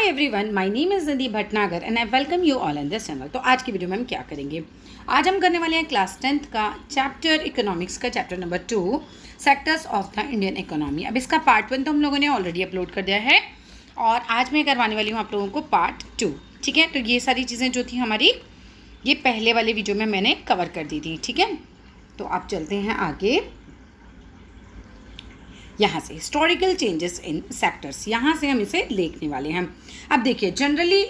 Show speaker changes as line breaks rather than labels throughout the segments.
Hi everyone, my name is Nidhi Bhatnagar and I welcome you all in this channel. तो आज की video में हम क्या करेंगे, आज हम करने वाले हैं क्लास 10th का चैप्टर इकोनॉमिक्स का chapter number 2 sectors of the Indian economy. अब इसका पार्ट 1 तो हम लोगों ने ऑलरेडी अपलोड कर दिया है और आज मैं करवाने वाली हूँ आप लोगों को पार्ट 2। ठीक है, तो ये सारी चीज़ें जो थी हमारी ये पहले वाले वीडियो में मैंने कवर कर दी थी। ठीक है, तो आप चलते हैं आगे। यहाँ से हिस्टोरिकल चेंजेस इन सेक्टर्स, यहाँ से हम इसे देखने वाले हैं। अब देखिए, generally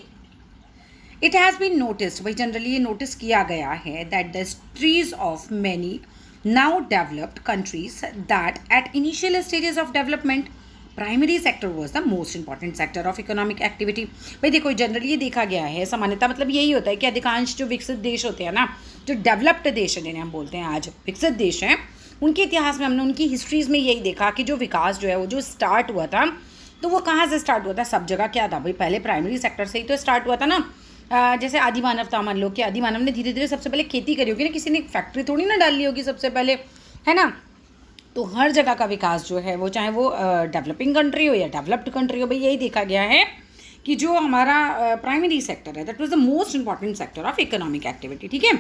it has been noticed, भाई जनरली ये नोटिस किया गया है that the histories of many now developed countries that at initial stages of development primary sector was the most important sector of economic activity. भाई देखो, generally ये देखा गया है, सामान्यतः मतलब यही होता है कि अधिकांश जो विकसित देश होते हैं ना, जो डेवलप्ड देश है जिन्हें हम बोलते हैं आज विकसित देश हैं, उनके इतिहास में हमने उनकी हिस्ट्रीज़ में यही देखा कि जो विकास जो है वो जो स्टार्ट हुआ था, तो वो कहाँ से स्टार्ट हुआ था। सब जगह क्या था भाई, पहले प्राइमरी सेक्टर से ही तो स्टार्ट हुआ था ना। जैसे आदि मानव था, मान लो कि आदि मानव ने धीरे धीरे सबसे पहले खेती करी होगी ना, किसी ने फैक्ट्री थोड़ी ना डाली होगी सबसे पहले, है ना। तो हर जगह का विकास जो है वो, चाहे वो डेवलपिंग कंट्री हो या डेवलप्ड कंट्री हो, भाई यही देखा गया है कि जो हमारा प्राइमरी सेक्टर है that was the most important sector of economic activity. ठीक है,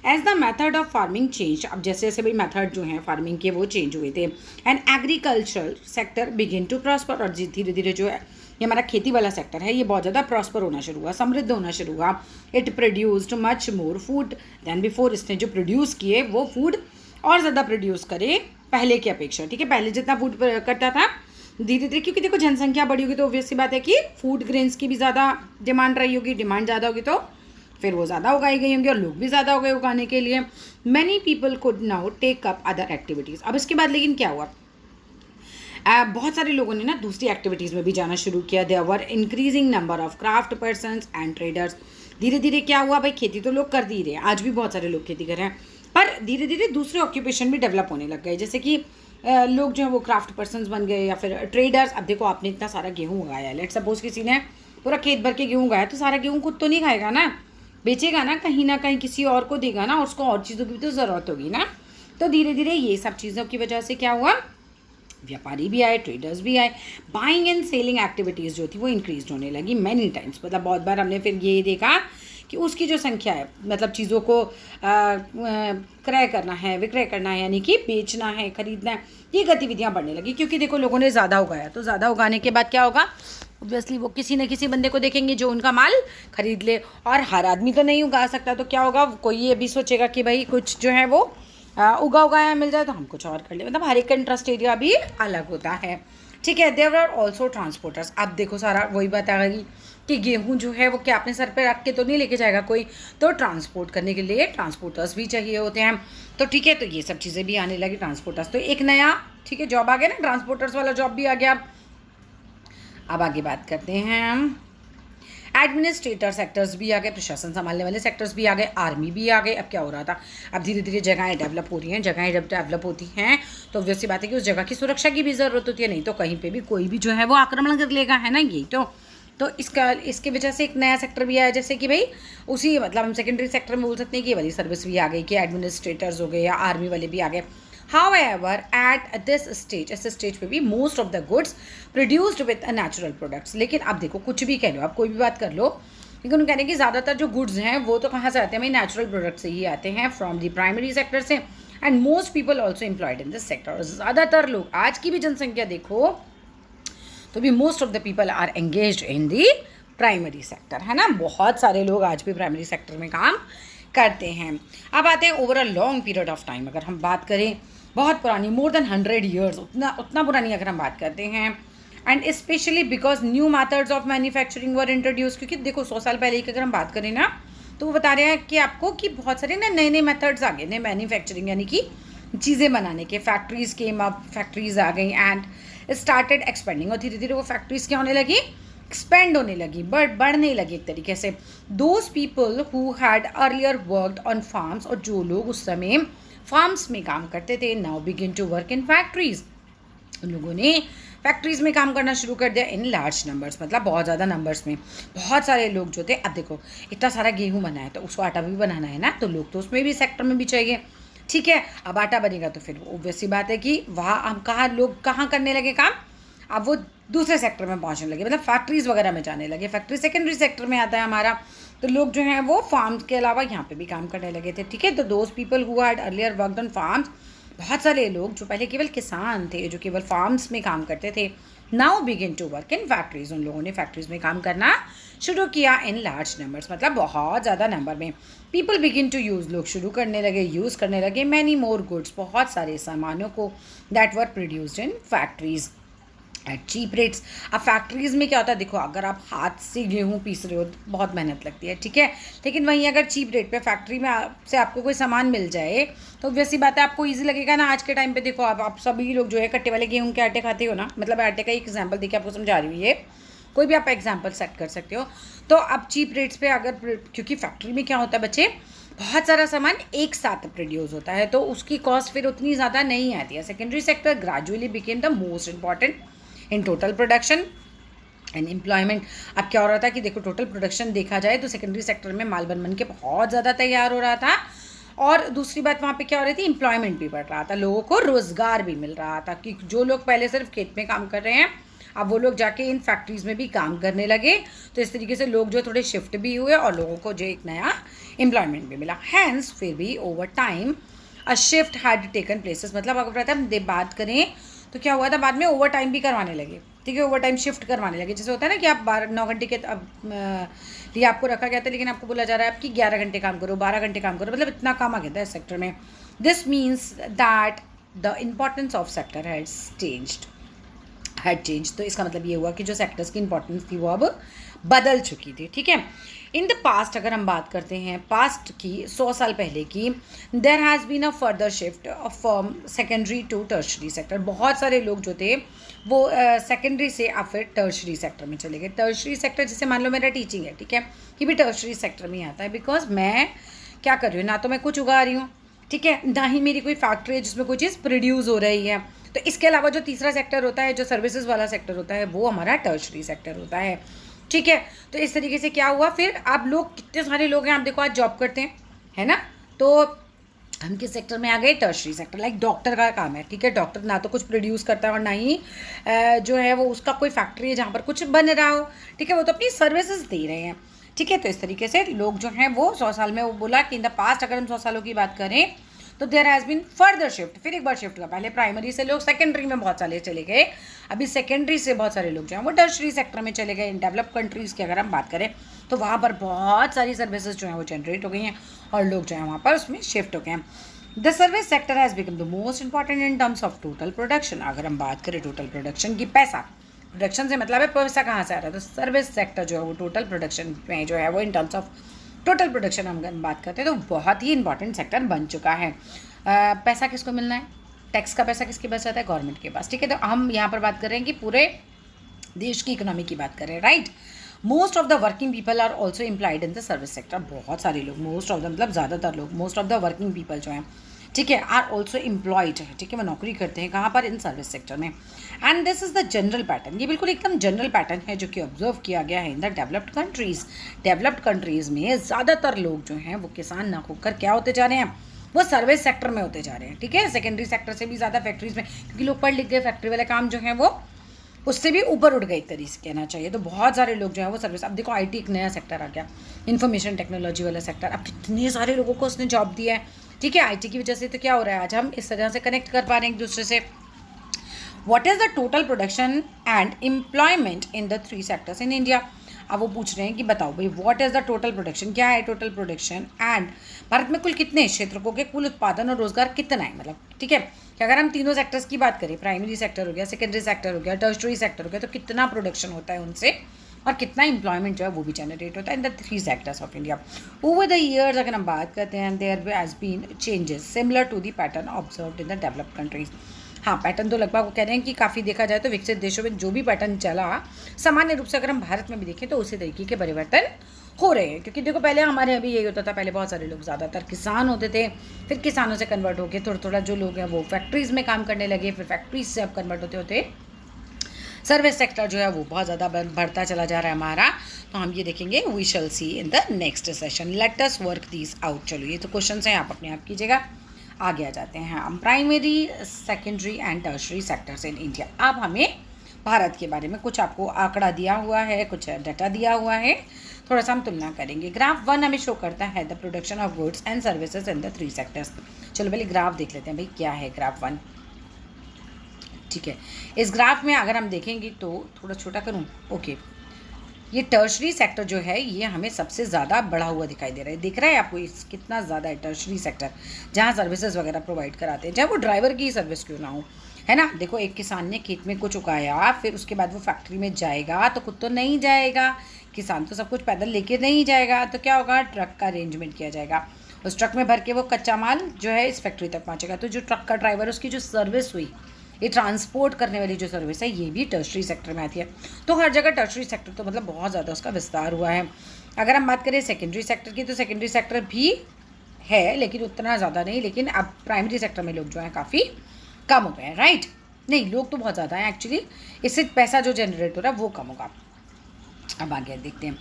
as the method of farming change, अब जैसे जैसे भाई मेथड जो है फार्मिंग के वो चेंज हुए थे, and agricultural sector begin to prosper, और धीरे धीरे जो है ये हमारा खेती वाला सेक्टर है ये बहुत ज़्यादा प्रॉस्पर होना शुरू हुआ, समृद्ध होना शुरू हुआ। It produced much more food than before, इसने जो प्रोड्यूस किए वो फूड और ज़्यादा प्रोड्यूस करे पहले की अपेक्षा। ठीक है, पहले जितना फूड करता था धीरे धीरे, क्योंकि देखो जनसंख्या बढ़ी होगी तो ऑब्वियस सी बात है कि फूड ग्रेन्स की भी ज़्यादा डिमांड रही होगी, डिमांड ज़्यादा होगी तो फिर वो ज़्यादा उगाई गई होंगी और लोग भी ज़्यादा हो गए उगाने के लिए। Many people could now take up other activities. अब इसके बाद लेकिन क्या हुआ, बहुत सारे लोगों ने ना दूसरी एक्टिविटीज़ में भी जाना शुरू किया। There were increasing number of craft persons and traders. धीरे धीरे क्या हुआ भाई, खेती तो लोग कर दी रहे हैं, आज भी बहुत सारे लोग खेती कर रहे हैं, पर धीरे धीरे दूसरे ऑक्यूपेशन भी डेवलप होने लग गए, जैसे कि लोग जो है वो क्राफ्ट पर्सनस बन गए या फिर ट्रेडर्स। अब देखो, आपने इतना सारा गेहूँ उगाया है, लेट सपोज किसी ने पूरा खेत भर के गेहूँ उगाया, तो सारा गेहूँ खुद तो नहीं खाएगा ना, बेचेगा ना कहीं किसी और को देगा ना, और उसको और चीज़ों की भी तो ज़रूरत होगी ना। तो धीरे धीरे ये सब चीज़ों की वजह से क्या हुआ, व्यापारी भी आए, ट्रेडर्स भी आए, बाइंग एंड सेलिंग एक्टिविटीज़ जो थी वो इंक्रीज होने लगी मैनी टाइम्स। मतलब बहुत बार हमने फिर ये देखा कि उसकी जो संख्या है, मतलब चीज़ों को क्रय करना है, विक्रय करना है, यानी कि बेचना है, खरीदना है, ये गतिविधियाँ बढ़ने लगी। क्योंकि देखो लोगों ने ज़्यादा उगाया, तो ज़्यादा उगाने के बाद क्या होगा, ऑब्वियसली वो किसी न किसी बंदे को देखेंगे जो उनका माल खरीद ले, और हर आदमी तो नहीं उगा सकता, तो क्या होगा, कोई ये भी सोचेगा कि भाई कुछ जो है वो उगाया मिल जाए तो हम कुछ और कर ले। मतलब हर एक का इंटरेस्ट एरिया भी अलग होता है। ठीक है, देयर आर ऑल्सो ट्रांसपोर्टर्स। अब देखो सारा वही बात आ गई कि गेहूँ जो है वो क्या अपने सर पे रख के तो नहीं लेके जाएगा कोई, तो ट्रांसपोर्ट करने के लिए ट्रांसपोर्टर्स भी चाहिए होते हैं। तो ठीक है, तो ये सब चीज़ें भी आने लगी, ट्रांसपोर्टर्स तो एक नया ठीक है जॉब आ गया ना, ट्रांसपोर्टर्स वाला जॉब भी आ गया। अब आगे बात करते हैं हम, एडमिनिस्ट्रेटर सेक्टर्स भी आ गए, प्रशासन संभालने वाले सेक्टर्स भी आ गए, आर्मी भी आ गए। अब क्या हो रहा था, अब धीरे धीरे जगहें डेवलप हो रही हैं, जगहें जब डेवलप होती हैं तो वैसी बात है कि उस जगह की सुरक्षा की भी ज़रूरत होती है, नहीं तो कहीं पे भी कोई भी जो है वो आक्रमण कर लेगा, है ना। यही तो इसके वजह से एक नया सेक्टर भी आया, जैसे कि भाई उसी मतलब हम सेकेंडरी सेक्टर में बोल सकते हैं कि ये वाली सर्विस भी आ गई कि एडमिनिस्ट्रेटर्स हो गए या आर्मी वाले भी आ गए। However, at this stage, इस स्टेज पे भी most of the goods produced with a natural products। लेकिन अब देखो, कुछ भी कह लो, आप कोई भी बात कर लो, लेकिन उन कहने की ज़्यादातर जो गुड्स हैं वो तो कहाँ से आते हैं भाई, नेचुरल प्रोडक्ट से ही आते हैं, फ्रॉम दी प्राइमरी सेक्टर से। And most people also employed in this sector. ज़्यादातर लोग, आज की भी जनसंख्या देखो तो भी most of the people are engaged in the primary sector, है ना। बहुत सारे लोग आज भी प्राइमरी सेक्टर में काम करते हैं। अब आते हैं over a long period of time, अगर हम बात करें बहुत पुरानी, मोर देन 100 ईयर्स, उतना पुरानी अगर हम बात करते हैं, and specially because new methods of manufacturing were introduce. क्योंकि देखो 100 साल पहले की अगर हम बात करें ना, तो वो बता रहे हैं कि आपको कि बहुत सारे ना नए नए मेथड्स आ गए, नए मैन्युफैक्चरिंग यानी कि चीज़ें बनाने के, फैक्ट्रीज़ के अब फैक्ट्रीज़ आ गई एंड स्टार्टेड एक्सपेंडिंग, और धीरे धीरे वो फैक्ट्रीज़ क्या होने लगी, एक्सपेंड होने लगी, बढ़ने लगी एक तरीके से। Those people who had earlier worked on farms, और जो लोग उस समय फार्म्स में काम करते थे, now begin to work in factories. उन लोगों ने फैक्ट्रीज में काम करना शुरू कर दिया इन लार्ज नंबर्स, मतलब बहुत ज़्यादा नंबर्स में, बहुत सारे लोग जो थे। अब देखो इतना सारा गेहूँ बना है तो उसको आटा भी बनाना है ना, तो लोग तो उसमें भी सेक्टर में भी चाहिए। ठीक है, अब आटा बनेगा तो फिर ऑब्वियस सी बात है कि वहाँ हम लोग कहाँ करने लगे काम, अब वो दूसरे सेक्टर में पहुंचने लगे, मतलब फैक्ट्रीज़ वगैरह में जाने लगे। फैक्ट्री सेकेंडरी सेक्टर में आता है हमारा, तो लोग जो हैं वो फार्म्स के अलावा यहाँ पे भी काम करने लगे थे, ठीक है। तो those people who had earlier worked on farms, बहुत सारे लोग जो पहले केवल किसान थे, जो केवल फार्म्स में काम करते थे, now begin to work in factories, उन लोगों ने फैक्ट्रीज में काम करना शुरू किया इन लार्ज नंबर्स, मतलब बहुत ज़्यादा नंबर में। पीपल बिगिन टू यूज़, लोग शुरू करने लगे, यूज़ करने लगे मैनी मोर गुड्स, बहुत सारे सामानों को, that were produced in factories at cheap rates. अब फैक्ट्रीज़ में क्या होता है, देखो अगर आप हाथ से गेहूँ पीस रहे हो तो बहुत मेहनत लगती है, ठीक है, लेकिन वहीं अगर चीप रेट पे फैक्ट्री में से आपको कोई सामान मिल जाए तो वैसी बात है आपको इजी लगेगा ना। आज के टाइम पे देखो आप सभी लोग जो है कट्टे वाले गेहूँ के आटे खाते हो ना, मतलब आटे का एक एग्जाम्पल देखिए आपको समझा रही हूँ, ये कोई भी आप एग्जाम्पल सेट कर सकते हो। तो अब चीप रेट्स पे अगर, क्योंकि फैक्ट्री में क्या होता है बच्चे, बहुत सारा सामान एक साथ प्रोड्यूस होता है तो उसकी कॉस्ट फिर उतनी ज़्यादा नहीं आती है। Secondary sector gradually became the most important in total production and employment. अब क्या हो रहा था कि देखो टोटल प्रोडक्शन देखा जाए तो सेकेंडरी सेक्टर में माल बन के बहुत ज़्यादा तैयार हो रहा था, और दूसरी बात वहाँ पे क्या हो रही थी, एम्प्लॉयमेंट भी बढ़ रहा था, लोगों को रोज़गार भी मिल रहा था कि जो लोग पहले सिर्फ खेत में काम कर रहे हैं अब वो लोग जाके इन फैक्ट्रीज़ में भी काम करने लगे। तो इस तरीके से लोग जो थोड़े शिफ्ट भी हुए और लोगों को जो एक नया एम्प्लॉयमेंट भी मिला। हैंस फिर भी over time a shift had taken places, मतलब अगर हम बात करें तो क्या हुआ था, बाद में ओवर टाइम भी करवाने लगे, ठीक है, ओवर टाइम शिफ्ट करवाने लगे। जैसे होता है ना कि आप 9 घंटे के लिए आपको रखा गया था, लेकिन आपको बोला जा रहा है आपकी 11 घंटे काम करो, 12 घंटे काम करो, मतलब इतना काम आ गया था इस सेक्टर में। This means that the importance of sector had change. तो इसका मतलब ये हुआ कि जो सेक्टर्स की इंपॉर्टेंस थी वो अब बदल चुकी थी, ठीक है। इन द पास्ट अगर हम बात करते हैं पास्ट की, 100 साल पहले की, there has been a further shift from secondary to tertiary sector. बहुत सारे लोग जो थे वो सेकेंडरी से अब फिर टर्शरी सेक्टर में चले गए। टर्शरी सेक्टर जैसे मान लो मेरा टीचिंग है, ठीक है, ये भी टर्शरी सेक्टर में ही आता है, बिकॉज मैं क्या कर रही हूँ, ना तो मैं कुछ उगा रही हूँ, ठीक है, ना ही मेरी कोई फैक्ट्री है जिसमें कोई चीज़ प्रोड्यूस हो रही है। तो इसके अलावा जो तीसरा सेक्टर होता है, जो सर्विसेज वाला सेक्टर होता है, वो हमारा टर्शरी सेक्टर होता है, ठीक है। तो इस तरीके से क्या हुआ, फिर आप लोग कितने सारे लोग हैं, आप देखो आज जॉब करते हैं, है ना, तो हम किस सेक्टर में आ गए, टर्शरी सेक्टर। लाइक डॉक्टर का काम है, ठीक है, डॉक्टर ना तो कुछ प्रोड्यूस करता है और ना ही जो है वो उसका कोई फैक्ट्री है जहाँ पर कुछ बन रहा हो, ठीक है, वो तो अपनी सर्विसेज दे रहे हैं, ठीक है। तो इस तरीके से लोग जो हैं वो 100 साल में, वो बोला कि इन द पास्ट अगर हम 100 सालों की बात करें तो there has been further shift, फिर एक बार शिफ्ट हुआ, पहले प्राइमरी से लोग सेकेंडरी में बहुत सारे चले गए, अभी सेकेंडरी से बहुत सारे लोग जो हैं वो टर्शरी सेक्टर में चले गए। इन डेवलप कंट्रीज़ की अगर हम बात करें तो वहाँ पर बहुत सारी सर्विसेज जो हैं वो जनरेट हो गई हैं और लोग जो हैं वहाँ पर उसमें शिफ्ट हो गए हैं। The service sector has become the most important in terms of total production. अगर हम बात करें टोटल प्रोडक्शन की, पैसा, प्रोडक्शन से मतलब है पैसा कहाँ से आ रहा है, तो सर्विस सेक्टर जो है वो टोटल प्रोडक्शन में जो है वो in terms of total production हम बात करते हैं तो बहुत ही इंपॉर्टेंट सेक्टर बन चुका है। पैसा किसको मिलना है, टैक्स का पैसा किसके पास जाता है, गवर्नमेंट के पास, ठीक है। तो हम यहाँ पर बात कर रहे हैं कि पूरे देश की इकोनॉमी की बात करें, right. Most of the working people are also employed in the service sector. बहुत सारे लोग, मोस्ट ऑफ द मतलब ज़्यादातर लोग, most of the working people जो हैं, ठीक है, आर ऑल्सो एम्प्लॉयड है, ठीक है, वो नौकरी करते हैं कहाँ पर, इन सर्विस सेक्टर में। And this is the general pattern, ये बिल्कुल एकदम जनरल पैटर्न है जो कि ऑब्जर्व किया गया है in the developed countries. Developed countries में ज़्यादातर लोग जो हैं वो किसान ना होकर क्या होते जा रहे हैं, वो सर्विस सेक्टर में होते जा रहे हैं, ठीक है। सेकेंडरी सेक्टर से भी ज़्यादा फैक्ट्रीज़ में, क्योंकि लोग पढ़ लिख गए, फैक्ट्री वाले काम जो हैं वो उससे भी ऊपर उठ गए एक तरीके से कहना चाहिए। तो बहुत सारे लोग जो हैं वो सर्विस, अब देखो आईटी एक नया सेक्टर आ गया, इन्फॉर्मेशन टेक्नोलॉजी वाला सेक्टर, अब कितने सारे लोगों को उसने जॉब दिया है, ठीक है। आईटी की वजह से तो क्या हो रहा है, आज हम इस तरह से कनेक्ट कर पा रहे हैं एक दूसरे से। What is the total production and employment in the 3 sectors in India. अब वो पूछ रहे हैं कि बताओ भाई what is the total production, क्या है टोटल प्रोडक्शन, एंड भारत में कुल कितने क्षेत्रों के कुल उत्पादन और रोजगार कितना है, मतलब, ठीक है, कि अगर हम तीनों सेक्टर्स की बात करें, प्राइमरी सेक्टर हो गया, सेकेंडरी सेक्टर हो गया, टर्शरी सेक्टर हो गया, तो कितना प्रोडक्शन होता है उनसे और कितना एम्प्लॉयमेंट जो है वो भी जनरेट होता है in the 3 sectors of India. Over the years अगर हम बात करते हैं, there has been changes similar to the pattern observed in the developed countries. हाँ, पैटर्न तो लगभग वो कह रहे हैं कि काफ़ी देखा जाए तो विकसित देशों में जो भी पैटर्न चला, सामान्य रूप से अगर हम भारत में भी देखें तो उसी तरीके के परिवर्तन हो रहे हैं। क्योंकि देखो पहले हमारे यहाँ भी यही होता था, पहले बहुत सारे लोग ज़्यादातर किसान होते थे, फिर किसानों से कन्वर्ट होकर थोड़ा थोड़ा जो लोग हैं वो फैक्ट्रीज़ में काम करने लगे, फिर फैक्ट्रीज से अब कन्वर्ट होते होते सर्विस सेक्टर जो है वो बहुत ज़्यादा बढ़ता चला जा रहा है हमारा। तो हम ये देखेंगे, we shall see in the next session. Let us work these out. चलो ये तो क्वेश्चन हैं, आप अपने आप कीजिएगा। आगे आ जाते हैं हम primary, secondary and tertiary sectors in India. अब हमें भारत के बारे में कुछ आपको आंकड़ा दिया हुआ है, कुछ डाटा दिया हुआ है, थोड़ा सा हम तुलना करेंगे। ग्राफ 1 हमें शो करता है the production of goods and services in the 3 sectors. चलो पहले ग्राफ देख लेते हैं भाई, क्या है ग्राफ 1। ठीक है, इस ग्राफ में अगर हम देखेंगे तो थोड़ा छोटा करूं, ओके, ये टर्शरी सेक्टर जो है ये हमें सबसे ज़्यादा बढ़ा हुआ दिखाई दे रहा है। दिख रहा है आपको इस कितना ज़्यादा है टर्शरी सेक्टर, जहाँ सर्विसेज वगैरह प्रोवाइड कराते हैं, चाहे वो ड्राइवर की सर्विस क्यों ना हो, है ना। देखो, एक किसान ने खेत में कुछ उगाया, फिर उसके बाद वो फैक्ट्री में जाएगा तो खुद तो नहीं जाएगा, किसान तो सब कुछ पैदल लेके नहीं जाएगा, तो क्या होगा, ट्रक का अरेंजमेंट किया जाएगा, उस ट्रक में भर के वो कच्चा माल जो है इस फैक्ट्री तक पहुँचेगा। तो जो ट्रक का ड्राइवर, उसकी जो सर्विस हुई, ये ट्रांसपोर्ट करने वाली जो सर्विस है, ये भी टर्शरी सेक्टर में आती है। तो हर जगह टर्शरी सेक्टर तो मतलब बहुत ज़्यादा उसका विस्तार हुआ है। अगर हम बात करें सेकेंडरी सेक्टर की, तो सेकेंडरी सेक्टर भी है लेकिन उतना ज़्यादा नहीं, लेकिन अब प्राइमरी सेक्टर में लोग जो हैं काफ़ी कम हो गए हैं, राइट। नहीं, लोग तो बहुत ज़्यादा हैं एक्चुअली, इससे पैसा जो जनरेट हो रहा है वो कम होगा। अब आगे देखते हैं,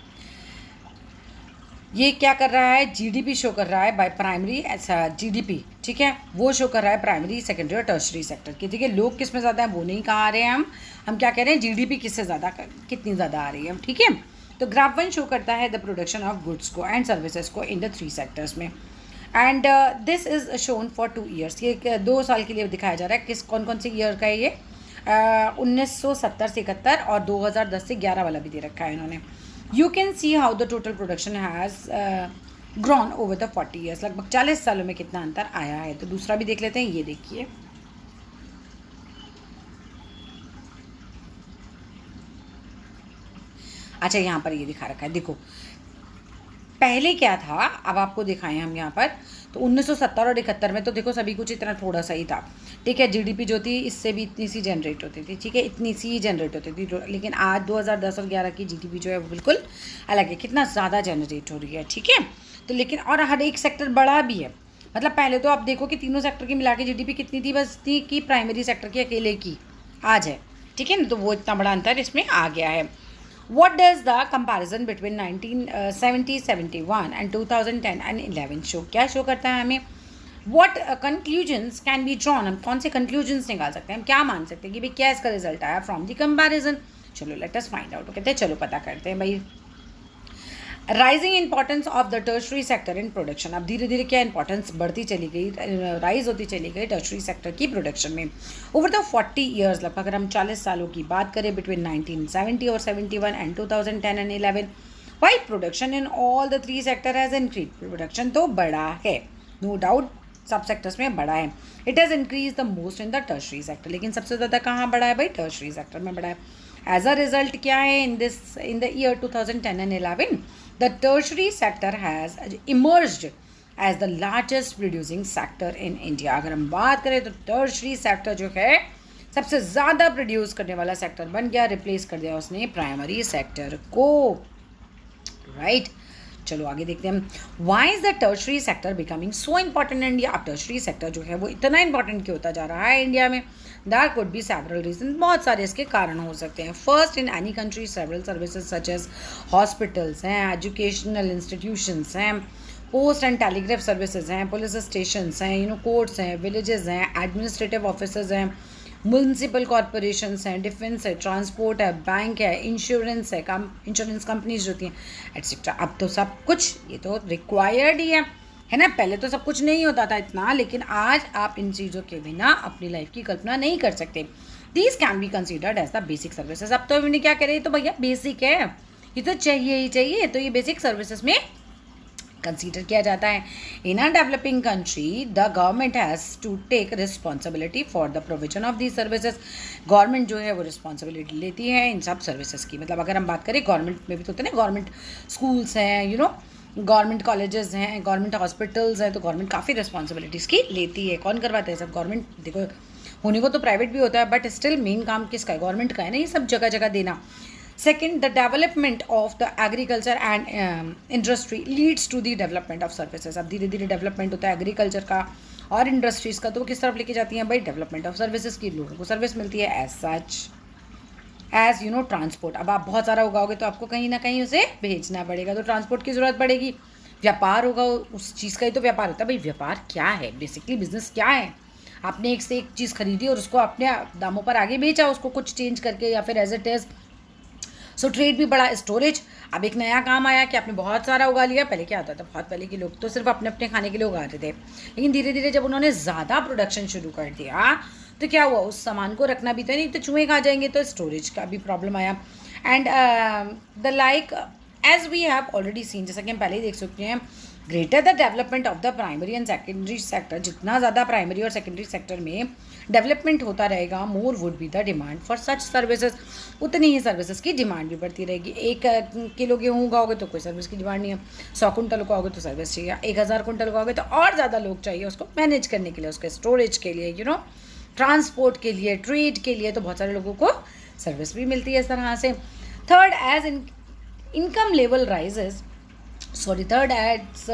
ये क्या कर रहा है, जीडीपी शो कर रहा है बाय प्राइमरी, ऐसा जीडीपी, ठीक है, वो शो कर रहा है प्राइमरी, सेकेंडरी और टर्शरी सेक्टर की। ठीक है, लोग किस में ज़्यादा हैं वो नहीं कहा रहे हैं हम क्या कह रहे हैं, जीडीपी किससे ज़्यादा, कितनी ज़्यादा आ रही है, ठीक है। तो ग्राफ 1 शो करता है द प्रोडक्शन ऑफ गुड्स को एंड सर्विसेज को इन द 3 सेक्टर्स में, and this is shown for 2 years. ये 2 साल के लिए दिखाया जा रहा है। कौन कौन से ईयर का है ये, 1970 से 71 और 2010 से 11 वाला भी दे रखा है इन्होंने। You can see how the total production has grown over the 40 years। लगभग 40 सालों में कितना अंतर आया है। तो दूसरा भी देख लेते हैं, ये देखिए, अच्छा यहाँ पर ये दिखा रखा है, देखो पहले क्या था, अब आपको दिखाएं हम यहाँ पर। तो 1970 और 71 में तो देखो सभी कुछ इतना थोड़ा सा ही था, ठीक है। जीडीपी जो थी इससे भी इतनी सी जनरेट होती थी, ठीक है, इतनी सी जनरेट होती थी। लेकिन आज 2010 और 11 की जीडीपी जो है वो बिल्कुल अलग है, कितना ज़्यादा जनरेट हो रही है, ठीक है। तो लेकिन और हर एक सेक्टर बड़ा भी है। मतलब पहले तो आप देखो कि तीनों सेक्टर की मिला के जीडीपी कितनी थी, बस थी कि प्राइमरी सेक्टर की अकेले की आज है, ठीक है ना। तो वो इतना बड़ा अंतर इसमें आ गया है। What does the comparison between 1970, 71 and 2010 and 11 show? क्या शो करता है हमें? What conclusions can be drawn? हम कौन से conclusions निकाल सकते हैं, हम क्या मान सकते हैं कि भाई क्या इसका रिजल्ट आया from the comparison? चलो let us find out। कहते हैं चलो पता करते हैं भाई। Rising importance of the tertiary sector in production. अब धीरे धीरे क्या इंपॉर्टेंस बढ़ती चली गई, राइज होती चली गई टर्शरी सेक्टर की प्रोडक्शन में ओवर द 40 ईयर्स। लगभग अगर हम 40 सालों की बात करें बिटवीन 1970 और 71 and 2010 and 11, why production in all the 3 sector has increase. Production तो बढ़ा है, नो डाउट, सब सेक्टर्स में बढ़ा है। It has increase the most in the tertiary sector, लेकिन सबसे ज़्यादा कहाँ बढ़ा है भाई, टर्शरी सेक्टर में बढ़ा है। एज अ रिजल्ट क्या है, in the year 2010 and 11 the tertiary sector has emerged as the largest producing sector in India। अगर हम बात करें तो tertiary sector जो है सबसे ज़्यादा प्रोड्यूस करने वाला सेक्टर बन गया, रिप्लेस कर दिया उसने प्राइमरी सेक्टर को, राइट। चलो आगे देखते हैं हम, why is the tertiary sector becoming so important in India. अब टर्शरी सेक्टर जो है वो इतना इंपॉर्टेंट क्यों होता जा रहा है इंडिया में, there could be several reason, बहुत सारे इसके कारण हो सकते हैं। First, in any country several services such as hospitals हैं, एजुकेशनल इंस्टीट्यूशंस हैं, पोस्ट एंड टेलीग्राफ सर्विसेज हैं, पुलिस स्टेशंस हैं, कोर्ट्स हैं, विलेजेस हैं, एडमिनिस्ट्रेटिव ऑफिसर्स हैं, म्यूनसिपल कॉरपोरेशंस हैं, डिफेंस है, ट्रांसपोर्ट है, बैंक है, इंश्योरेंस है, इंश्योरेंस कंपनीज होती हैं, एट्सेट्रा। अब तो सब कुछ ये तो रिक्वायर्ड ही है ना। पहले तो सब कुछ नहीं होता था इतना, लेकिन आज आप इन चीज़ों के बिना अपनी लाइफ की कल्पना नहीं कर सकते। These can be considered as the basic services. अब तो इन्हें क्या करें, तो भैया बेसिक है, ये तो चाहिए ही चाहिए, तो ये बेसिक सर्विसेज में कंसीडर किया जाता है। In a developing country the government has to take responsibility for the provision of these services. Government जो है वो रिस्पॉन्सिबिलिटी लेती है इन सब सर्विसेज की। मतलब अगर हम बात करें गवर्नमेंट में भी तो होते हैं ना, गवर्नमेंट स्कूल्स हैं, गवर्नमेंट कॉलेजेस हैं, गवर्नमेंट हॉस्पिटल्स हैं, तो गवर्नमेंट काफ़ी रिस्पॉन्सिबिलिटीज़ की लेती है। कौन करवाता है सब, गवर्नमेंट। देखो होने को तो प्राइवेट भी होता है, बट स्टिल मेन काम किसका है, गवर्नमेंट का है ना, ये सब जगह जगह देना। Second, the development of the agriculture and industry leads to the development of services। अब धीरे धीरे डेवलपमेंट होता है एग्रीकल्चर का और इंडस्ट्रीज़ का, तो वो किस तरफ लेके जाती हैं भाई, डेवलपमेंट ऑफ सर्विसेज की, लोगों को सर्विस मिलती है। As such as transport. अब आप बहुत सारा उगाओगे तो आपको कहीं ना कहीं उसे भेजना पड़ेगा, तो ट्रांसपोर्ट की ज़रूरत पड़ेगी। व्यापार होगा, उस चीज़ का ही तो व्यापार होता है भाई। व्यापार क्या है, बेसिकली बिजनेस क्या है, आपने एक से एक चीज़ खरीदी और उसको अपने दामों पर आगे बेचा, उसको कुछ चेंज करके या फिर as it is. So trade भी बढ़ा, स्टोरेज। अब एक नया काम आया कि आपने बहुत सारा उगा लिया। पहले क्या होता था, बहुत पहले के लोग तो सिर्फ अपने अपने खाने के लिए उगाते थे, लेकिन धीरे धीरे जब उन्होंने ज़्यादा प्रोडक्शन शुरू कर दिया तो क्या हुआ, उस सामान को रखना भी था, नहीं तो चूहे खा जाएंगे, तो स्टोरेज का भी प्रॉब्लम आया। And the like as we have already seen, जैसा कि हम पहले ही देख सकते हैं, greater the development of the primary and secondary sector, जितना ज़्यादा प्राइमरी और सेकेंडरी सेक्टर में डेवलपमेंट होता रहेगा, more would be the demand for such services, उतनी ही सर्विसेज की डिमांड भी बढ़ती रहेगी। 1 किलो गेहूँ उगाओगे तो कोई सर्विस की डिमांड नहीं है, 100 कुंटल उगाओगे तो सर्विस चाहिए, 1000 कुंटल उगाओगे तो और ज़्यादा लोग चाहिए उसको मैनेज करने के लिए, उसके स्टोरेज के लिए, ट्रांसपोर्ट के लिए, ट्रेड के लिए, तो बहुत सारे लोगों को सर्विस भी मिलती है इस तरह से। Third, as income level rises, third as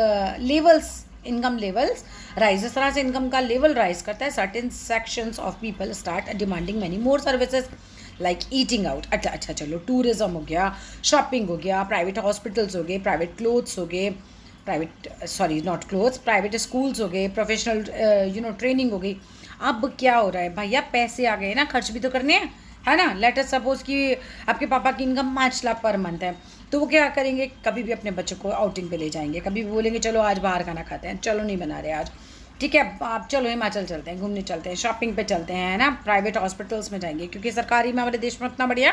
levels, income levels rise, इस तरह से इनकम का लेवल राइज करता है, certain sections of people start demanding many more services like eating out. अच्छा चलो, टूरिज्म हो गया, शॉपिंग हो गया, प्राइवेट हॉस्पिटल्स हो गए, प्राइवेट क्लोथ्स हो गए, प्राइवेट स्कूल्स हो गए, प्रोफेशनल ट्रेनिंग हो गई। अब क्या हो रहा है भैया, पैसे आ गए ना, खर्च भी तो करने हैं, है ना। लेट अस सपोज कि आपके पापा की इनकम 5 लाख पर मंथ है, तो वो क्या करेंगे, कभी भी अपने बच्चों को आउटिंग पे ले जाएंगे, कभी भी बोलेंगे चलो आज बाहर खाना खाते हैं, चलो नहीं बना रहे आज, ठीक है आप चलो हिमाचल चलते हैं, घूमने चलते हैं, शॉपिंग पे चलते हैं, है ना, प्राइवेट हॉस्पिटल्स में जाएंगे, क्योंकि सरकारी में हमारे देश में उतना बढ़िया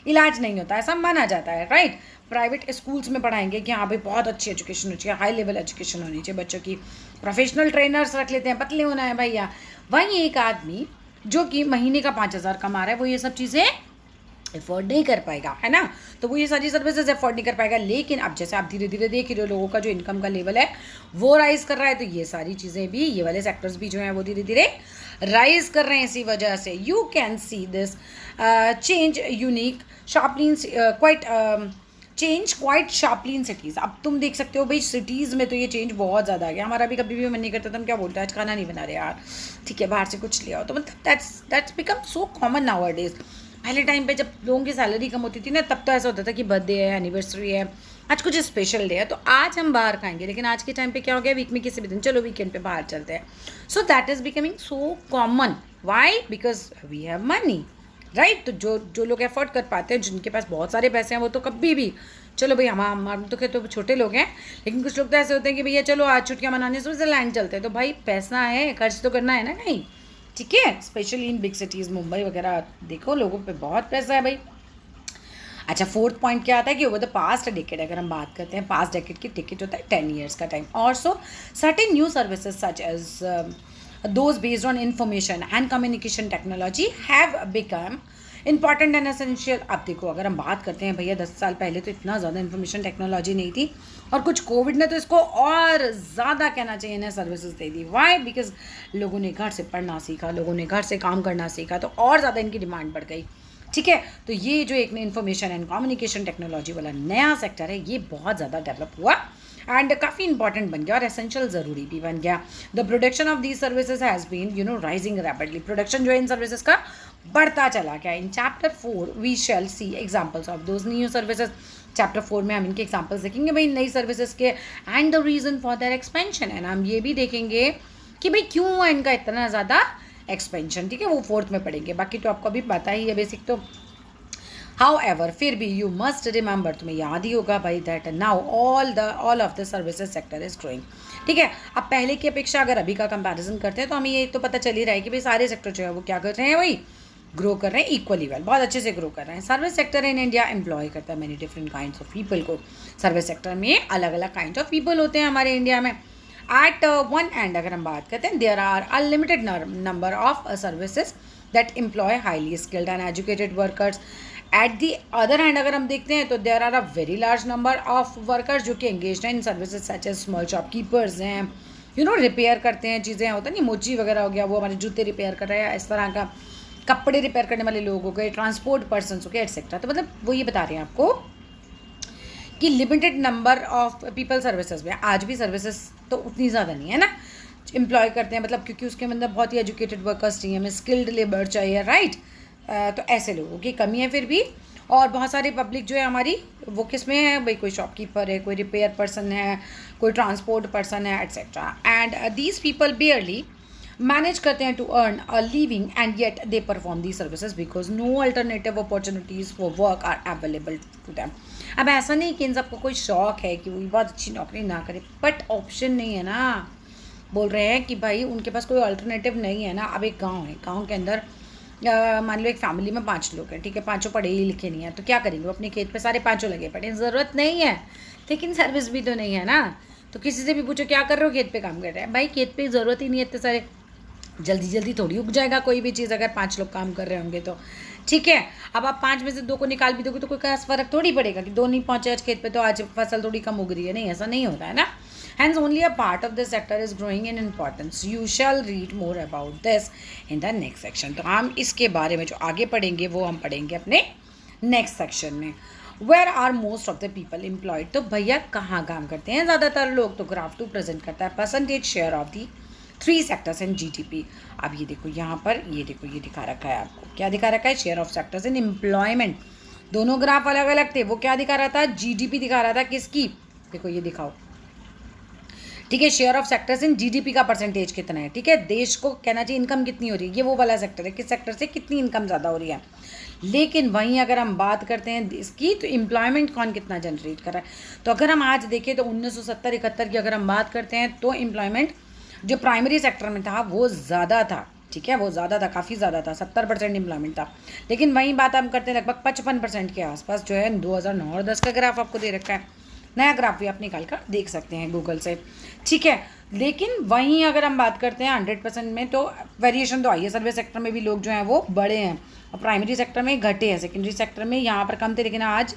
इलाज नहीं होता है, ऐसा माना जाता है, राइट। प्राइवेट स्कूल्स में पढ़ाएंगे कि हाँ भाई बहुत अच्छी एजुकेशन होनी चाहिए, हाई लेवल एजुकेशन होनी चाहिए बच्चों की, प्रोफेशनल ट्रेनर्स रख लेते हैं, पतले होना है भैया। वहीं एक आदमी जो कि महीने का 5000 कमा रहा है, वो ये सब चीज़ें एफोर्ड नहीं कर पाएगा, है ना, तो वो ये सारी सर्विसेज एफोर्ड नहीं कर पाएगा। लेकिन अब जैसे आप धीरे धीरे देख रहे हो, लोगों का जो इनकम का लेवल है वो राइज कर रहा है, तो ये सारी चीज़ें भी, ये वाले सेक्टर्स भी जो हैं वो धीरे धीरे राइज कर रहे हैं। इसी वजह से you can see this change unique sharply quite sharply in cities. अब तुम देख सकते हो भाई, सिटीज़ में तो ये चेंज बहुत ज़्यादा आ गया। हमारा भी कभी भी मन नहीं करता, तुम क्या बोलते हैं आज खाना नहीं बना रहे यार, ठीक है बाहर से कुछ ले आओ, तो मतलब that's become so common now a days. पहले टाइम पे जब लोगों की सैलरी कम होती थी ना, तब तो ऐसा होता था कि बर्थडे है, एनिवर्सरी है, आज कुछ स्पेशल डे है, तो आज हम बाहर खाएंगे। लेकिन आज के टाइम पे क्या हो गया, वीक में किसी भी दिन चलो वीकेंड पे बाहर चलते हैं। So that is becoming so common. Why? Because we have money, right. तो जो लोग एफोर्ड कर पाते हैं, जिनके पास बहुत सारे पैसे हैं, वो तो कभी भी चलो भाई, हमारे तो तो छोटे लोग हैं, लेकिन कुछ लोग तो ऐसे होते हैं कि भैया चलो आज छुट्टियाँ मनाने स्विट्जरलैंड चलते हैं, तो भाई पैसा है, खर्च तो करना है ना कहीं, ठीक है। Specially in big cities, Mumbai वगैरह देखो, लोगों पे बहुत पैसा है भाई। अच्छा, फोर्थ पॉइंट क्या आता है कि ओवर द पास्ट डेकेड, अगर हम बात करते हैं पास्ट डेकेड की, टिकट होता है 10 ईयर्स का time. Also certain new services such as those based on information and communication technology have become important and essential. अब देखो, अगर हम बात करते हैं भैया 10 साल पहले तो इतना ज़्यादा इन्फॉर्मेशन टेक्नोलॉजी नहीं थी, और कुछ कोविड ने तो इसको और ज़्यादा कहना चाहिए ना सर्विसेज दे दी। वाई? बिकॉज लोगों ने घर से पढ़ना सीखा, लोगों ने घर से काम करना सीखा, तो और ज़्यादा इनकी डिमांड बढ़ गई, ठीक है। तो ये जो एक इन्फॉर्मेशन एंड कम्युनिकेशन टेक्नोलॉजी वाला नया सेक्टर है, ये बहुत ज़्यादा डेवलप हुआ एंड काफ़ी इंपॉर्टेंट बन गया और एसेंशियल ज़रूरी भी बन गया। The production of these services has been rising rapidly. Production जो है इन सर्विसेज का बढ़ता चला गया। In chapter 4 we shall see examples of those new services. Chapter 4 में हम इनके एग्जाम्पल्स देखेंगे भाई, नई सर्विसेज के, and the reason for their expansion. And हम ये भी देखेंगे कि भाई क्यों है इनका इतना ज़्यादा एक्सपेंशन, ठीक है, वो 4th में पढ़ेंगे। बाकी तो आपको अभी पता ही है बेसिक तो। However, फिर भी you must remember, तुम्हें याद ही होगा भाई, that now all of the services sector is growing, ठीक है। अब पहले की अपेक्षा अगर अभी का कंपैरिजन करते हैं तो हमें ये तो पता चल ही रहा है कि भाई सारे सेक्टर जो है वो क्या कर रहे हैं, वही ग्रो कर रहे हैं इक्वली वेल, बहुत अच्छे से ग्रो कर रहे हैं। Service sector in India employ करता है many different kinds of people को। सर्विस सेक्टर में अलग अलग काइंड ऑफ पीपल होते हैं हमारे इंडिया में। एट वन एंड अगर हम बात करते हैं, there are unlimited number of services that employ highly skilled and educated workers. At the other hand अगर हम देखते हैं तो there are a very large number of workers जो कि एंगेज हैं in services such as small shopkeepers हैं, repair करते हैं चीज़ें, होता नहीं मोची वगैरह हो गया, वो हमारे जूते रिपेयर कर रहे हैं, इस तरह का कपड़े रिपेयर करने वाले लोग हो गए, ट्रांसपोर्ट पर्सन हो गए, एटसेट्रा। तो मतलब वो ये बता रहे हैं आपको कि limited number of people services में, आज भी सर्विसेज तो उतनी ज़्यादा नहीं है ना एम्प्लॉय करते हैं, मतलब क्योंकि उसके अंदर बहुत ही एजुकेटेड वर्कर्स चाहिए, हमें स्किल्ड लेबर चाहिए, राइट। तो ऐसे लोगों की कमी है फिर भी। और बहुत सारी पब्लिक जो है हमारी वो किस में है भाई, कोई शॉपकीपर है, कोई रिपेयर पर्सन है, कोई ट्रांसपोर्ट पर्सन है, etcetera. And these people barely manage करते हैं to earn a living and yet they perform the services because no alternative opportunities for work are available to them. अब ऐसा नहीं कि इन सबको कोई शौक है कि वो बहुत अच्छी नौकरी ना करे, बट ऑप्शन नहीं है ना। बोल रहे हैं कि भाई उनके पास कोई अल्टरनेटिव नहीं है ना। अब एक गांव है, गांव के अंदर मान लो एक फैमिली में 5 लोग हैं, ठीक है, 5 पढ़े ही लिखे नहीं है, तो क्या करेंगे? वो अपने खेत पे सारे 5 लगे पड़े, ज़रूरत नहीं है, लेकिन सर्विस भी तो नहीं है ना। तो किसी से भी पूछो क्या कर रहे हो, खेत पे काम कर रहे हैं। भाई खेत पे ज़रूरत ही नहीं है इतने सारे, जल्दी जल्दी थोड़ी उग जाएगा कोई भी चीज़ अगर 5 लोग काम कर रहे होंगे तो, ठीक है। अब आप 5 में से 2 को निकाल भी दोगे तो कोई खास फर्क थोड़ी पड़ेगा कि 2 नहीं पहुँचे आज खेत पे तो आज फसल थोड़ी कम उग रही है, नहीं, ऐसा नहीं होता है ना। Hence, only a part of the sector is growing in importance. You shall read more about this in the next section. तो हम इसके बारे में जो आगे पढ़ेंगे वो हम पढ़ेंगे अपने नेक्स्ट सेक्शन में। Where are most of the people employed? तो भैया कहाँ काम करते हैं ज़्यादातर लोग? तो ग्राफ 2 प्रेजेंट करता है percentage share of the 3 sectors in GDP. अब ये देखो यहाँ पर, ये देखो ये दिखा रखा है आपको, क्या दिखा रखा है? Share of sectors in employment. दोनों ग्राफ अलग अलग थे, वो क्या दिखा रहा था? जीडीपी दिखा रहा था किसकी? देखो ये दिखाओ, ठीक है। Share of sectors in GDP का परसेंटेज कितना है, ठीक है। देश को कहना चाहिए इनकम कितनी हो रही है, ये वो वाला सेक्टर है, किस सेक्टर से कितनी इनकम ज़्यादा हो रही है। लेकिन वहीं अगर हम बात करते हैं इसकी, तो एम्प्लॉयमेंट कौन कितना जनरेट कर रहा है। तो अगर हम आज देखें तो 1970-71 की अगर हम बात करते हैं तो एम्प्लॉयमेंट जो प्राइमरी सेक्टर में था वो ज़्यादा था, ठीक है, वो ज़्यादा था, काफ़ी ज़्यादा था, 70% एम्प्लॉयमेंट था। लेकिन वहीं बात हम करते हैं लगभग 55% के आसपास जो है 2009 और 10 का ग्राफ आपको दे रखा है। नया ग्राफ भी आप निकाल कर देख सकते हैं गूगल से, ठीक है। लेकिन वहीं अगर हम बात करते हैं 100% में तो वेरिएशन तो आई है। सर्विस सेक्टर में भी लोग जो हैं वो बड़े हैं और प्राइमरी सेक्टर में घटे हैं। सेकेंडरी सेक्टर में यहाँ पर कम थे, लेकिन आज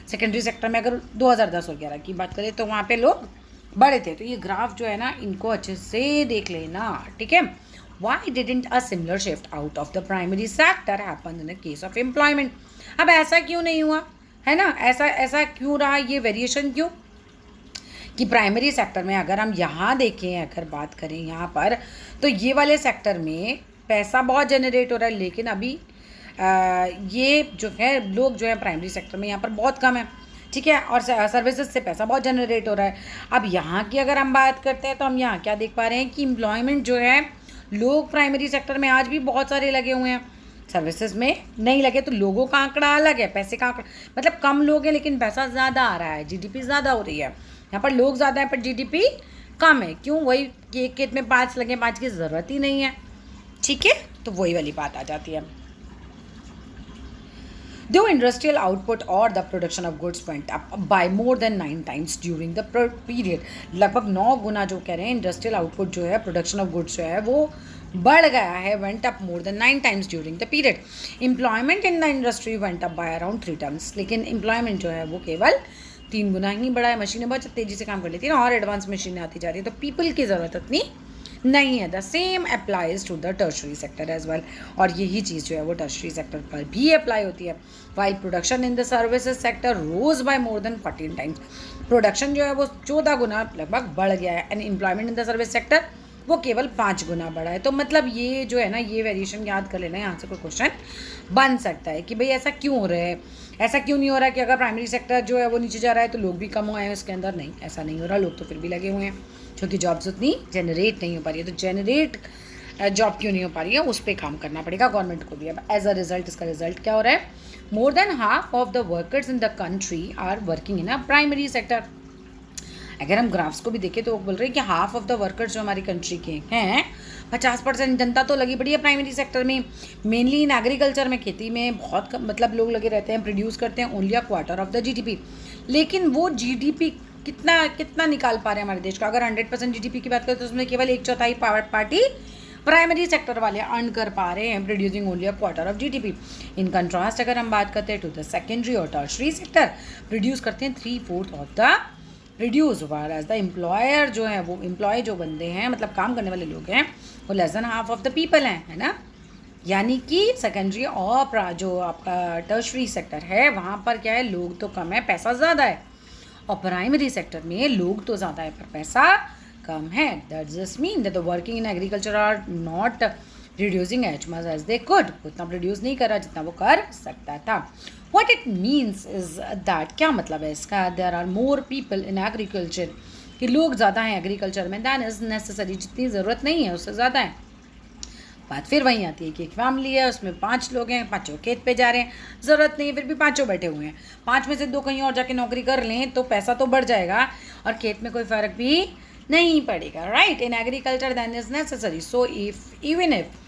सेकेंडरी सेक्टर में अगर 2010 और 11 की बात करें तो वहाँ पे लोग बड़े थे। तो ये ग्राफ जो है ना, इनको अच्छे से देख लेना, ठीक है। Why didn't a similar shift out of the primary sector happen in the case of employment? अब ऐसा क्यों नहीं हुआ, है ना? ऐसा क्यों रहा ये वेरिएशन, क्यों? कि प्राइमरी सेक्टर में अगर हम यहाँ देखें, अगर बात करें यहाँ पर, तो ये वाले सेक्टर में पैसा बहुत जनरेट हो रहा है, लेकिन अभी ये जो है लोग जो है प्राइमरी सेक्टर में यहाँ पर बहुत कम है, ठीक है। और सर्विसेज से पैसा बहुत जनरेट हो रहा है। अब यहाँ की अगर हम बात करते हैं तो हम यहाँ क्या देख पा रहे हैं कि एम्प्लॉयमेंट जो है, लोग प्राइमरी सेक्टर में आज भी बहुत सारे लगे हुए हैं, सर्विसेज में नहीं लगे। तो लोगों का आंकड़ा अलग है, पैसे का आंकड़ा, मतलब कम लोग हैं लेकिन पैसा ज़्यादा आ रहा है, जीडीपी ज़्यादा हो रही है। यहाँ पर लोग ज़्यादा है पर जीडीपी कम है, क्यों? वही कि एक खेत में 5 लगे, 5 की ज़रूरत ही नहीं है, ठीक है। तो वही वाली बात आ जाती है। Though industrial output or the production of goods went up by more than 9 times during the period, लगभग 9 गुना जो कह रहे हैं इंडस्ट्रियल आउटपुट जो है, प्रोडक्शन ऑफ गुड्स जो है वो बढ़ गया है, went up more than 9 times during the period. Employment in the industry went up by around 3 times, लेकिन एम्प्लॉयमेंट जो है वो केवल 3 गुना ही बढ़ा है। मशीनें बहुत तेज़ी से काम कर लेती हैं और एडवांस मशीनें आती जा रही है, तो पीपल की ज़रूरत उतनी नहीं है। The same applies to the tertiary sector as well, और यही चीज़ जो है वो टर्शरी सेक्टर पर भी अप्लाई होती है। While production in the services sector rose by more than 14 times, production जो है वो 14 गुना लगभग बढ़ गया है, and employment in the service sector वो केवल 5 गुना बढ़ा है। तो मतलब ये जो है ना, ये वेरिएशन याद कर लेना, यहाँ से कोई क्वेश्चन बन सकता है कि भाई ऐसा क्यों हो रहा है। ऐसा क्यों नहीं हो रहा कि अगर प्राइमरी सेक्टर जो है वो नीचे जा रहा है तो लोग भी कम हुए हैं उसके अंदर? नहीं, ऐसा नहीं हो रहा, लोग तो फिर भी लगे हुए हैं, क्योंकि जॉब्स उतनी जनरेट नहीं हो पा रही है। तो जनरेट जॉब क्यों नहीं हो पा रही है, उस पर काम करना पड़ेगा गवर्नमेंट को भी। अब एज अ रिजल्ट इसका रिजल्ट क्या हो रहा है? More than half of the workers in the country are working in a primary sector. अगर हम ग्राफ्स को भी देखें तो वो बोल रहे हैं कि हाफ ऑफ द वर्कर्स जो हमारी कंट्री के हैं, 50% जनता तो लगी पड़ी है प्राइमरी सेक्टर में, मेनली इन एग्रीकल्चर में, खेती में बहुत कम मतलब लोग लगे रहते हैं, प्रोड्यूस करते हैं only a quarter of the GDP. लेकिन वो जीडीपी कितना निकाल पा रहे हैं हमारे देश का? अगर 100% जीडीपी की बात करें तो उसमें केवल 1/4 पार्टी प्राइमरी सेक्टर वाले अर्न कर पा रहे हैं, producing only a quarter of GDP. In contrast अगर हम बात करते हैं टू द सेकेंडरी और टर्शरी सेक्टर, प्रोड्यूस करते हैं 3/4 of the produce, whereas the employer जो है वो एम्प्लॉय जो बंदे हैं, मतलब काम करने वाले लोग हैं, वो less than half of the people हैं, है ना। यानी कि सेकेंडरी और जो आपका टर्शरी सेक्टर है वहाँ पर क्या है, लोग तो कम है, पैसा ज़्यादा है, और प्राइमरी सेक्टर में लोग तो ज़्यादा है पर पैसा कम है। That just mean that the working in agriculture are not reducing as much as they could, उतना प्रोड्यूस नहीं कर रहा जितना वो कर सकता था। What it means is that, क्या मतलब है इसका? There are more people in agriculture, कि लोग ज़्यादा हैं एग्रीकल्चर में, दैन इज नेसेसरी, जितनी ज़रूरत नहीं है उससे ज़्यादा है। बात फिर वहीं आती है कि एक फैमिली है, उसमें 5 लोग हैं, पाँचों खेत पे जा रहे हैं, ज़रूरत नहीं है फिर भी पाँचों बैठे हुए हैं, 5 में से 2 कहीं और जाके नौकरी कर लें तो पैसा तो बढ़ जाएगा और खेत में कोई फ़र्क भी नहीं पड़ेगा, right. In agriculture than is necessary, so if even if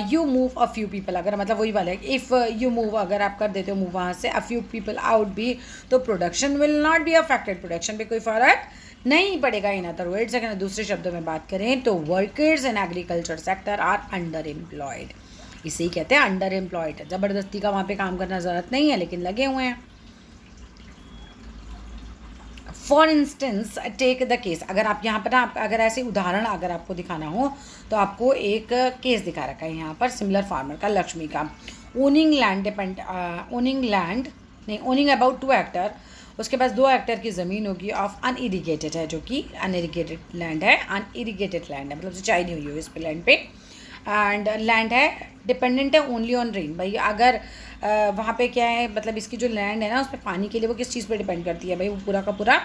you move a few people, अगर मतलब वही वाला है, इफ़ यू मूव, अगर आप कर देते हो मूव वहाँ से, अ फ्यू पीपल आउट भी, तो production will not be affected, production पे कोई फ़र्क नहीं पड़ेगा। इन अदर वर्ड्स अगर दूसरे शब्दों में बात करें तो workers in agriculture sector are under employed, इसे ही कहते हैं अंडर एम्प्लॉयड। ज़बरदस्ती का वहाँ पे काम करना ज़रूरत नहीं है लेकिन लगे हुए हैं। For instance take the case, अगर आप यहाँ पर ना अगर ऐसे उदाहरण अगर आपको दिखाना हो तो आपको एक केस दिखा रखा है यहाँ पर, सिमिलर फार्मर का, लक्ष्मी का, ओनिंग अबाउट 2 हेक्टर, उसके पास 2 हेक्टर की ज़मीन होगी, ऑफ अनइरीगेटेड है, जो कि अनइरीगेटेड लैंड है, अनइरीगेटेड लैंड है मतलब सिंचाई नहीं हुई है इस पे लैंड पे, एंड लैंड है डिपेंडेंट है ओनली ऑन रेन। भाई अगर वहाँ पे क्या है, मतलब इसकी जो लैंड है ना उस पर पानी के लिए वो किस चीज़ पे डिपेंड करती है, भाई वो पूरा का पूरा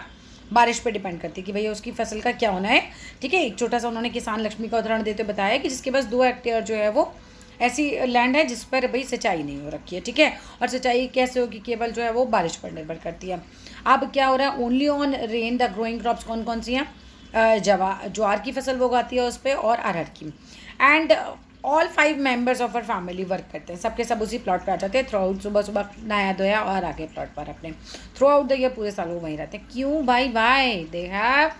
बारिश पे डिपेंड करती है कि भैया उसकी फसल का क्या होना है, ठीक है। एक छोटा सा उन्होंने किसान लक्ष्मी का उदाहरण देते हुए बताया कि जिसके पास 2 हेक्टेयर जो है वो ऐसी लैंड है जिस पर भाई सिंचाई नहीं हो रखी है, ठीक है, और सिंचाई कैसे होगी, केवल जो है वो बारिश पर निर्भर करती है। अब क्या हो रहा है, only on rain the growing crops कौन कौन सी हैं, ज्वार की फसल वो उगाती है उस पर, और अरहर की, and all 5 members of our family work करते हैं, सबके सब उसी प्लॉट पे आ जाते हैं थ्रू आउट, सुबह सुबह नहाया धोया और आगे प्लॉट पर अपने थ्रू आउट द ईयर, पूरे साल वो वहीं रहते हैं। क्यों भाई, why they have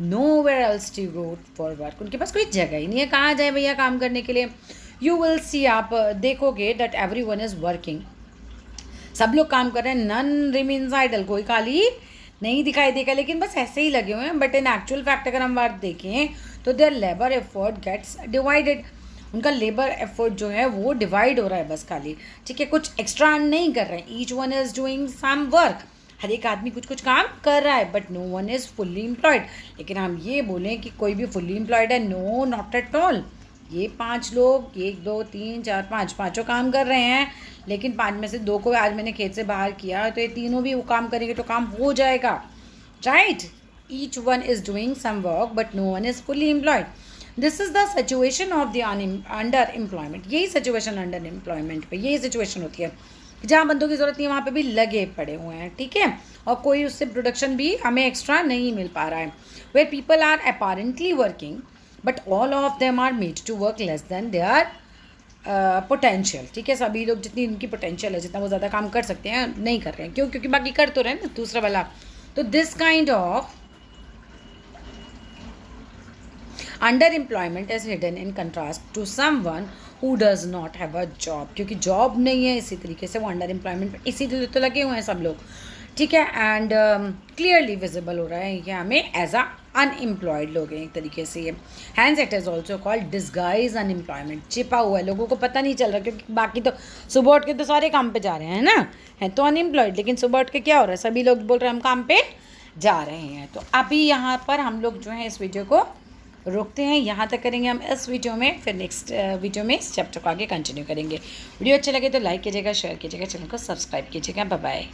nowhere else to go for work, उनके पास कोई जगह ही नहीं है, कहाँ जाए भैया काम करने के लिए। यू विल सी, आप देखोगे that every one is working, सब लोग काम कर रहे हैं, नन रिमीन्स आइडल, कोई खाली नहीं दिखाई देगा, लेकिन बस ऐसे ही लगे हुए हैं। बट इन एक्चुअल फैक्ट अगर हम बात देखें तो their labour effort gets divided, उनका लेबर एफर्ट जो है वो डिवाइड हो रहा है बस खाली, ठीक है, कुछ एक्स्ट्रा अर्न नहीं कर रहे हैं। Each one is doing some work, हर एक आदमी कुछ कुछ काम कर रहा है, but no one is fully employed. लेकिन हम ये बोलें कि कोई भी फुल्ली एम्प्लॉयड है, नो नॉट एट ऑल। ये 5 लोग, 1 2 3 4 5, पाँचों काम कर रहे हैं, लेकिन 5 में से 2 को आज मैंने खेत से बाहर किया तो ये तीनों भी वो काम करेंगे तो काम हो जाएगा, right. Each one is doing some work but no one is fully employed. This is the situation of the under employment, यही सिचुएशन अंडर एम्प्लॉयमेंट पे यही सिचुएशन होती है, जहाँ बंदों की ज़रूरत नहीं है वहाँ पे भी लगे पड़े हुए हैं, ठीक है, और कोई उससे प्रोडक्शन भी हमें एक्स्ट्रा नहीं मिल पा रहा है। Where people are apparently working but all of them are made to work less than their potential, ठीक है, सभी लोग जितनी उनकी पोटेंशियल है, जितना वो ज़्यादा काम कर सकते हैं नहीं कर रहे हैं, क्यों, क्योंकि बाकी कर तो रहे हैं ना दूसरा वाला। तो this kind of underemployment is hidden in contrast to someone who does not have a job, क्योंकि जॉब नहीं है इसी तरीके से वो अंडर एम्प्लॉयमेंट इसीलिए तो लगे हुए हैं सब लोग, ठीक है, एंड क्लियरली विजिबल हो रहा है ये हमें एज अ अनएम्प्लॉयड लोग हैं एक तरीके से ये। Hence it is also called disguise unemployment, छिपा हुआ है, लोगों को पता नहीं चल रहा, क्योंकि बाकी तो सुबह उठ के तो सारे काम पे जा रहे हैं ना, हैं तो अनएम्प्लॉयड, लेकिन सुबह उठ के क्या हो रहा है, सभी लोग बोल रहे हैं हम काम पे जा रहे हैं। तो अभी यहाँ पर हम लोग जो है इस वीडियो को रोकते हैं, यहाँ तक करेंगे हम इस वीडियो में, फिर नेक्स्ट वीडियो में इस चैप्टर को आगे कंटिन्यू करेंगे। वीडियो अच्छा लगे तो लाइक कीजिएगा, शेयर कीजिएगा, चैनल को सब्सक्राइब कीजिएगा। Bye bye.